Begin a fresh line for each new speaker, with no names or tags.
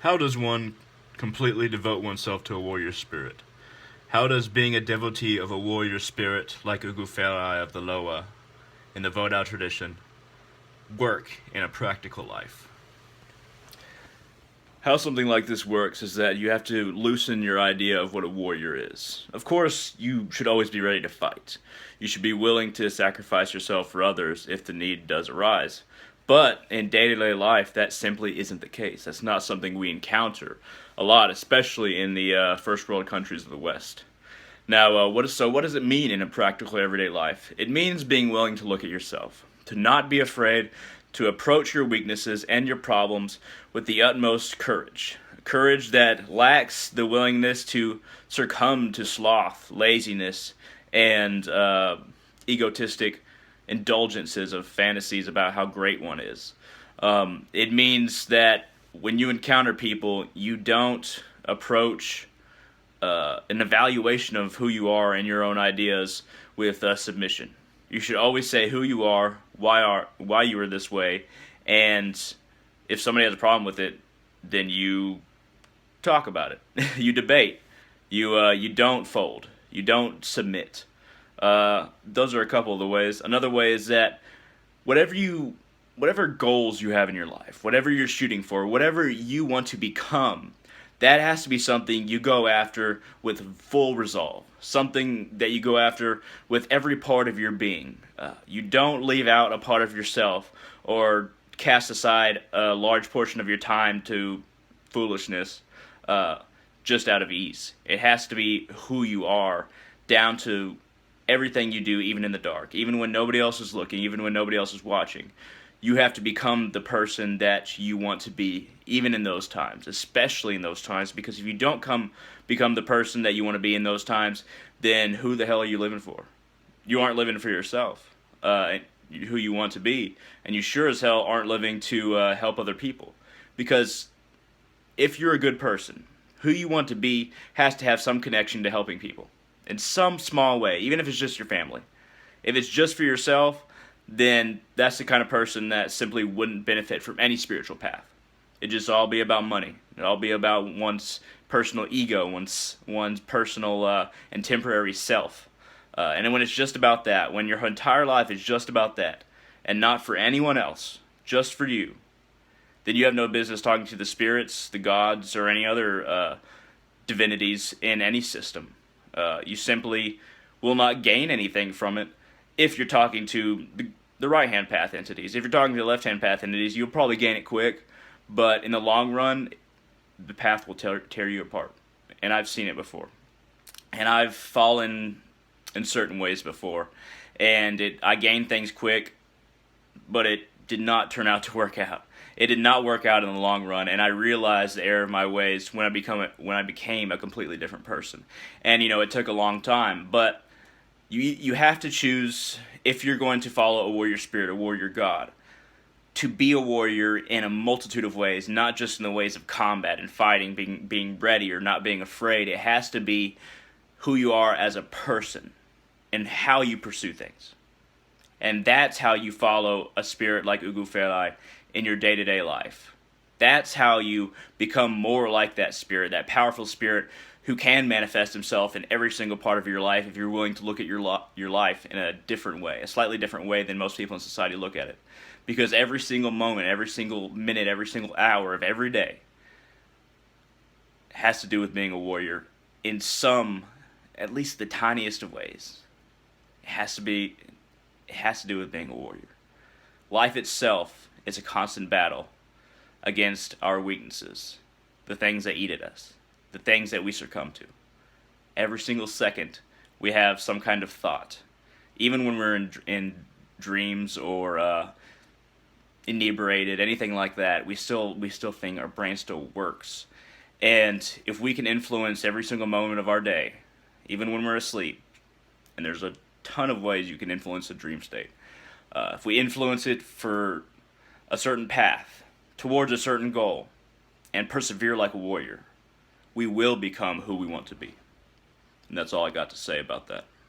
How does one completely devote oneself to a warrior spirit? How does being a devotee of a warrior spirit like Uguferi of the Loa in the Vodou tradition work in a practical life?
How something like this works is that you have to loosen your idea of what a warrior is. Of course, you should always be ready to fight. You should be willing to sacrifice yourself for others if the need does arise. But in day-to-day life, that simply isn't the case. That's not something we encounter a lot, especially in the first world countries of the West. Now, what does it mean in a practical everyday life? It means being willing to look at yourself, to not be afraid, to approach your weaknesses and your problems with the utmost courage. Courage that lacks the willingness to succumb to sloth, laziness, and egotistic indulgences of fantasies about how great one is. It means that when you encounter people, you don't approach an evaluation of who you are and your own ideas with submission. You should always say who you are, why you are this way, and if somebody has a problem with it, then you talk about it. You debate. You don't fold. You don't submit. Those are a couple of the ways. Another way is that whatever goals you have in your life, whatever you're shooting for, whatever you want to become, that has to be something you go after with full resolve. Something that you go after with every part of your being. You don't leave out a part of yourself or cast aside a large portion of your time to foolishness just out of ease. It has to be who you are, down to everything you do, even in the dark, even when nobody else is looking, even when nobody else is watching. You have to become the person that you want to be, even in those times, especially in those times, because if you don't become the person that you want to be in those times, then who the hell are you living for? You aren't living for yourself, who you want to be, and you sure as hell aren't living to help other people. Because if you're a good person, who you want to be has to have some connection to helping people in some small way, even if it's just your family. If it's just for yourself, then that's the kind of person that simply wouldn't benefit from any spiritual path. It'd just all be about money. It'd all be about one's personal ego, one's personal and temporary self. And when it's just about that, when your entire life is just about that, and not for anyone else, just for you, then you have no business talking to the spirits, the gods, or any other divinities in any system. You simply will not gain anything from it if you're talking to the right-hand path entities. If you're talking to the left-hand path entities, you'll probably gain it quick, but in the long run, the path will tear you apart. And I've seen it before. And I've fallen in certain ways before. And I gained things quick, but it did not turn out to work out. It did not work out in the long run, and I realized the error of my ways when I became a completely different person. And it took a long time, but you have to choose, if you're going to follow a warrior spirit, a warrior god, to be a warrior in a multitude of ways, not just in the ways of combat and fighting, being ready or not being afraid. It has to be who you are as a person and how you pursue things. And that's how you follow a spirit like Uguferi in your day-to-day life. That's how you become more like that spirit, that powerful spirit who can manifest himself in every single part of your life if you're willing to look at your life in a different way, a slightly different way than most people in society look at it. Because every single moment, every single minute, every single hour of every day has to do with being a warrior in some, at least the tiniest of ways. It has to do with being a warrior. Life itself is a constant battle against our weaknesses, the things that eat at us, the things that we succumb to. Every single second, we have some kind of thought. Even when we're in dreams or inebriated, anything like that, we still think our brain still works. And if we can influence every single moment of our day, even when we're asleep, and there's a ton of ways you can influence a dream state. If we influence it for a certain path, towards a certain goal, and persevere like a warrior, we will become who we want to be. And that's all I got to say about that.